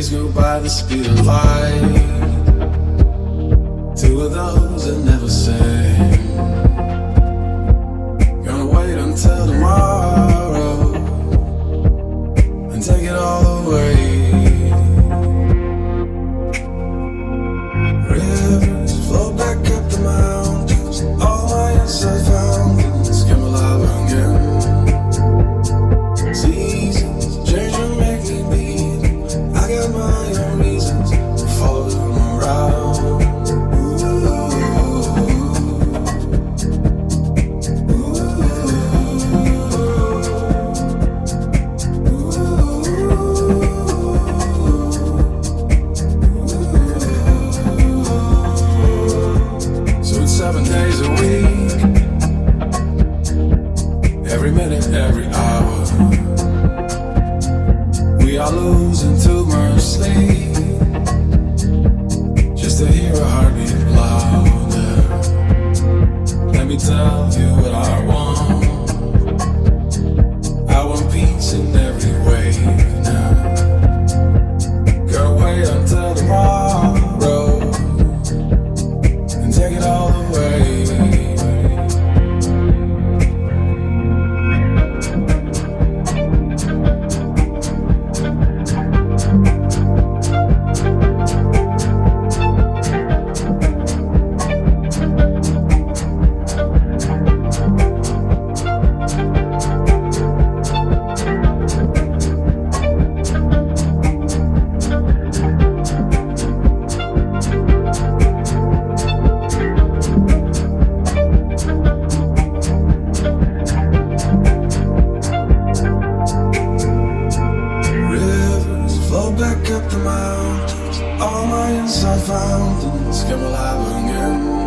Days go by the speed of light. Two of those that never say. Gonna wait until tomorrow and take it all away. Rivers flow back up the mountains. All my inside fountains come alive again. Seasons change and make me bleed. I got my own reasons to follow them around. So it's 7 days a week, every minute, every hour. We are losing too much sleep just to hear a heartbeat louder. Let me tell you what I want. I want peace in every way now. Gotta wait until tomorrow and take it all away. Rivers flow back up the mountains. All my inside fountains come alive again.